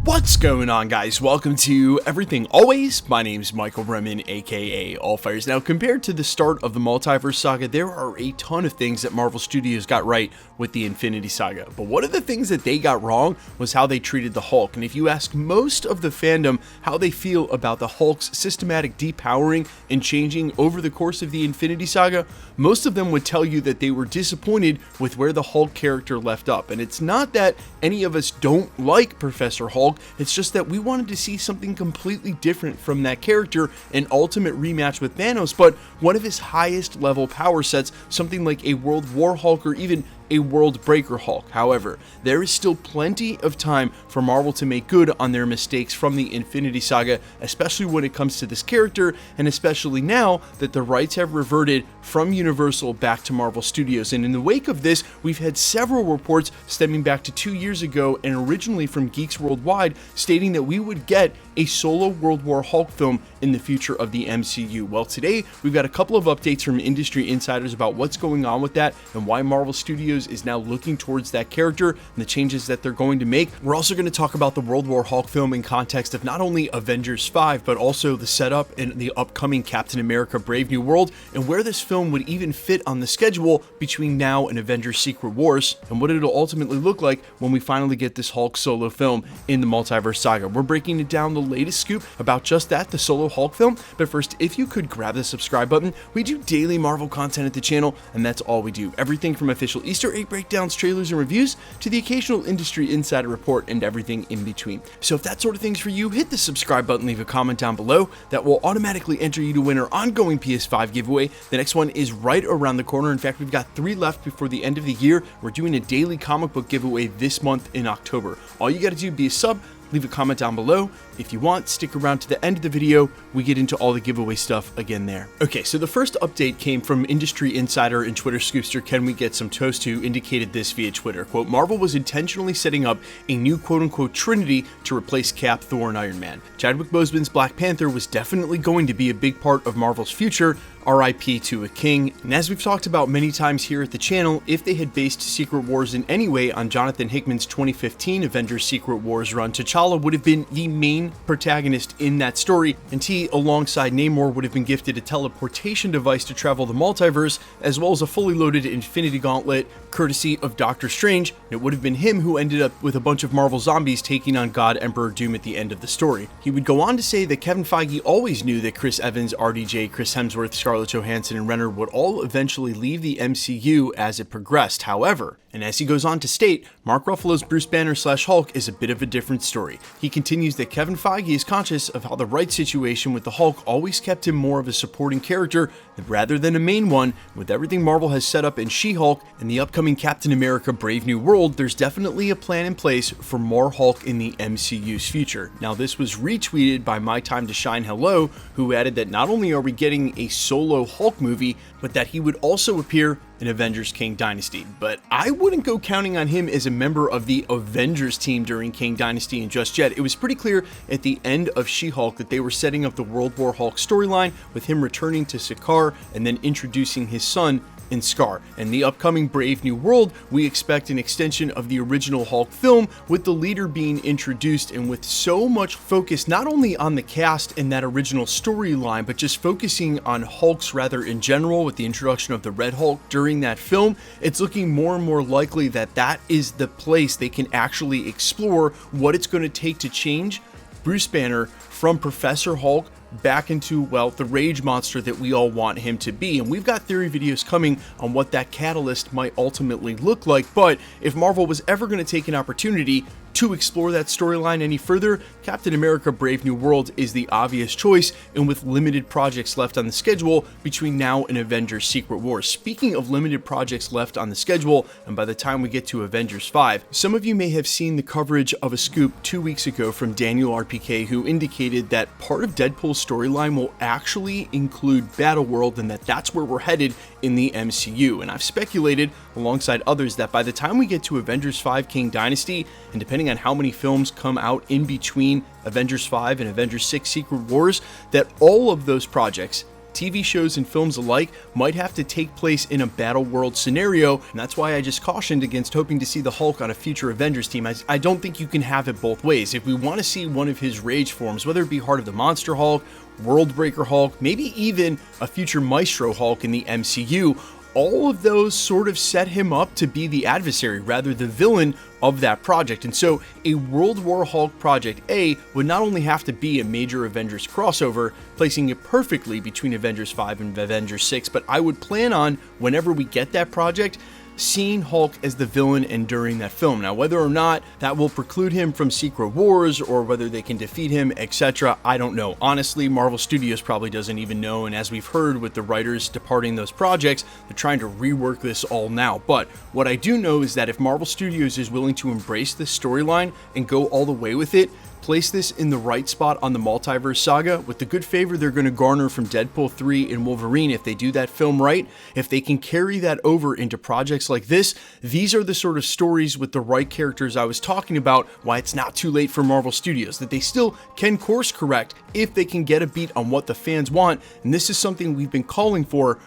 What's going on, guys? Welcome to Everything Always. My name's Michael Bremen, aka Allfires. Now, compared to the start of the Multiverse Saga, there are a ton of things that Marvel Studios got right with the Infinity Saga. But one of the things that they got wrong was how they treated the Hulk. And if you ask most of the fandom how they feel about the Hulk's systematic depowering and changing over the course of the Infinity Saga, most of them would tell you that they were disappointed with where the Hulk character left up. And it's not that any of us don't like Professor Hulk, it's just that we wanted to see something completely different from that character, an ultimate rematch with Thanos, but one of his highest level power sets, something like a World War Hulk or even a World Breaker Hulk. However, there is still plenty of time for Marvel to make good on their mistakes from the Infinity Saga, especially when it comes to this character, and especially now that the rights have reverted from Universal back to Marvel Studios. And in the wake of this, we've had several reports stemming back to 2 years ago and originally from Geeks Worldwide stating that we would get a solo World War Hulk film in the future of the MCU. Well, today we've got a couple of updates from industry insiders about what's going on with that and why Marvel Studios is now looking towards that character and the changes that they're going to make. We're also going to talk about the World War Hulk film in context of not only Avengers 5, but also the setup in the upcoming Captain America Brave New World, and where this film would even fit on the schedule between now and Avengers Secret Wars, and what it'll ultimately look like when we finally get this Hulk solo film in the Multiverse Saga. We're breaking it down, the latest scoop about just that, the solo Hulk film. But first, if you could grab the subscribe button. We do daily Marvel content at the channel, and that's all we do. Everything from official Easter egg breakdowns, trailers, and reviews to the occasional industry insider report and everything in between. So if that sort of thing's for you, hit the subscribe button, leave a comment down below. That will automatically enter you to win our ongoing PS5 giveaway. The next one is right around the corner. In fact, we've got 3 left before the end of the year. We're doing a daily comic book giveaway this month in October. All you got to do, be a sub, leave a comment down below. If you want, stick around to the end of the video. We get into all the giveaway stuff again there. Okay, so the first update came from industry insider and Twitter scoopster Can We Get Some Toast, who indicated this via Twitter. Quote, Marvel was intentionally setting up a new quote-unquote Trinity to replace Cap, Thor, and Iron Man. Chadwick Boseman's Black Panther was definitely going to be a big part of Marvel's future. RIP to a king. And as we've talked about many times here at the channel, if they had based Secret Wars in any way on Jonathan Hickman's 2015 Avengers Secret Wars run, T'Challa would have been the main protagonist in that story, and he, alongside Namor, would have been gifted a teleportation device to travel the multiverse, as well as a fully loaded Infinity Gauntlet, courtesy of Doctor Strange. It would have been him who ended up with a bunch of Marvel zombies taking on God Emperor Doom at the end of the story. He would go on to say that Kevin Feige always knew that Chris Evans, RDJ, Chris Hemsworth, Scarlett Johansson, and Renner would all eventually leave the MCU as it progressed. However, and as he goes on to state, Mark Ruffalo's Bruce Banner / Hulk is a bit of a different story. He continues that Kevin Feige is conscious of how the right situation with the Hulk always kept him more of a supporting character rather than a main one. With everything Marvel has set up in She-Hulk and the upcoming Captain America Brave New World, there's definitely a plan in place for more Hulk in the MCU's future. Now, this was retweeted by My Time to Shine Hello, who added that not only are we getting a solo Hulk movie, but that he would also appear in Avengers Kang Dynasty. But I wouldn't go counting on him as a member of the Avengers team during Kang Dynasty and just yet. It was pretty clear at the end of She-Hulk that they were setting up the World War Hulk storyline with him returning to Sakaar and then introducing his son in Skaar. And the upcoming Brave New World, we expect an extension of the original Hulk film, with the leader being introduced, and with so much focus not only on the cast and that original storyline, but just focusing on Hulks rather in general with the introduction of the Red Hulk during that film. It's looking more and more likely that that is the place they can actually explore what it's going to take to change Bruce Banner from Professor Hulk back into, well, the rage monster that we all want him to be. And we've got theory videos coming on what that catalyst might ultimately look like. But if Marvel was ever going to take an opportunity to explore that storyline any further, Captain America Brave New World is the obvious choice, and with limited projects left on the schedule between now and Avengers Secret Wars. Speaking of limited projects left on the schedule, and by the time we get to Avengers 5, some of you may have seen the coverage of a scoop 2 weeks ago from Daniel RPK, who indicated that part of Deadpool's storyline will actually include Battleworld, and that that's where we're headed in the MCU. And I've speculated, alongside others, that by the time we get to Avengers 5 Kang Dynasty, and depending on how many films come out in between Avengers 5 and Avengers 6 Secret Wars, that all of those projects TV shows and films alike might have to take place in a battle world scenario, and that's why I just cautioned against hoping to see the Hulk on a future Avengers team. I don't think you can have it both ways. If we want to see one of his rage forms, whether it be Heart of the Monster Hulk, Worldbreaker Hulk, maybe even a future Maestro Hulk in the MCU, all of those sort of set him up to be the adversary, rather the villain of that project. And so a World War Hulk Project A would not only have to be a major Avengers crossover, placing it perfectly between Avengers 5 and Avengers 6, but I would plan on, whenever we get that project, seeing Hulk as the villain and during that film. Now, whether or not that will preclude him from Secret Wars or whether they can defeat him, etc., I don't know. Honestly, Marvel Studios probably doesn't even know, and as we've heard with the writers departing those projects, they're trying to rework this all now. But what I do know is that if Marvel Studios is willing to embrace this storyline and go all the way with it, place this in the right spot on the multiverse saga, with the good favor they're going to garner from Deadpool 3 and Wolverine if they do that film right, if they can carry that over into projects like this, these are the sort of stories with the right characters I was talking about, why it's not too late for Marvel Studios, that they still can course correct if they can get a beat on what the fans want, and this is something we've been calling for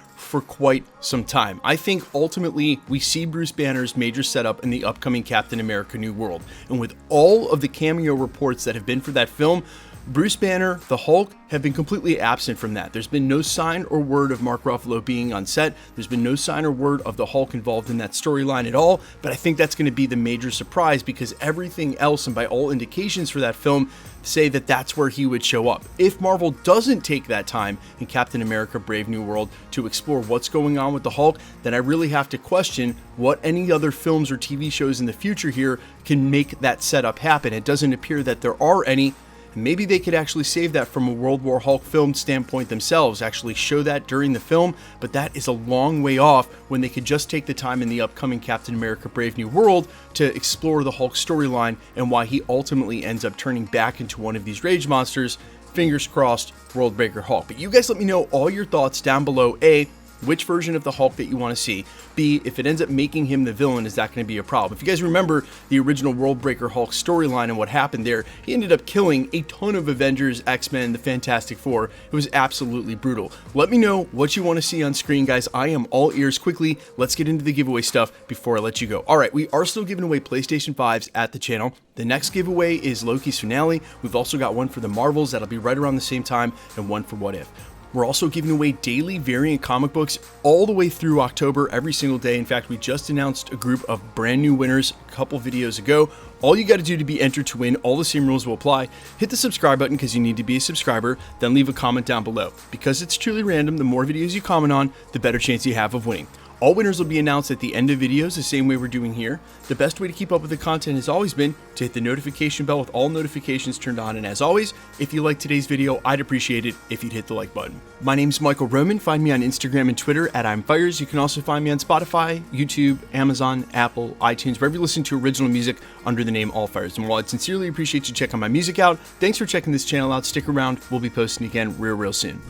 quite some time. I think ultimately we see Bruce Banner's major setup in the upcoming Captain America New World, and with all of the cameo reports that have been for that film, Bruce Banner, the Hulk, have been completely absent from that. There's been no sign or word of Mark Ruffalo being on set. There's been no sign or word of the Hulk involved in that storyline at all, but I think that's going to be the major surprise because everything else, and by all indications for that film, say that that's where he would show up. If Marvel doesn't take that time in Captain America Brave New World to explore what's going on with the Hulk, then I really have to question what any other films or TV shows in the future here can make that setup happen. It doesn't appear that there are any. Maybe they could actually save that from a World War Hulk film standpoint themselves, actually show that during the film, but that is a long way off when they could just take the time in the upcoming Captain America Brave New World to explore the Hulk storyline and why he ultimately ends up turning back into one of these rage monsters. Fingers crossed, Worldbreaker Hulk. But you guys let me know all your thoughts down below. A, which version of the Hulk that you want to see. B, if it ends up making him the villain, is that going to be a problem? If you guys remember the original Worldbreaker Hulk storyline and what happened there, he ended up killing a ton of Avengers, X-Men, the Fantastic Four. It was absolutely brutal. Let me know what you want to see on screen, guys. I am all ears. Quickly, let's get into the giveaway stuff before I let you go. All right, we are still giving away PlayStation 5s at the channel. The next giveaway is Loki's finale. We've also got one for the Marvels that'll be right around the same time, and one for What If. We're also giving away daily variant comic books all the way through October, every single day. In fact, we just announced a group of brand new winners a couple videos ago. All you got to do to be entered to win, all the same rules will apply. Hit the subscribe button because you need to be a subscriber, then leave a comment down below. Because it's truly random, the more videos you comment on, the better chance you have of winning. All winners will be announced at the end of videos, the same way we're doing here. The best way to keep up with the content has always been to hit the notification bell with all notifications turned on. And as always, if you liked today's video, I'd appreciate it if you'd hit the like button. My name's Michael Roman. Find me on Instagram and Twitter at I'mFires. You can also find me on Spotify, YouTube, Amazon, Apple, iTunes, wherever you listen to original music under the name All Fires. And while I'd sincerely appreciate you checking my music out, thanks for checking this channel out. Stick around. We'll be posting again real soon.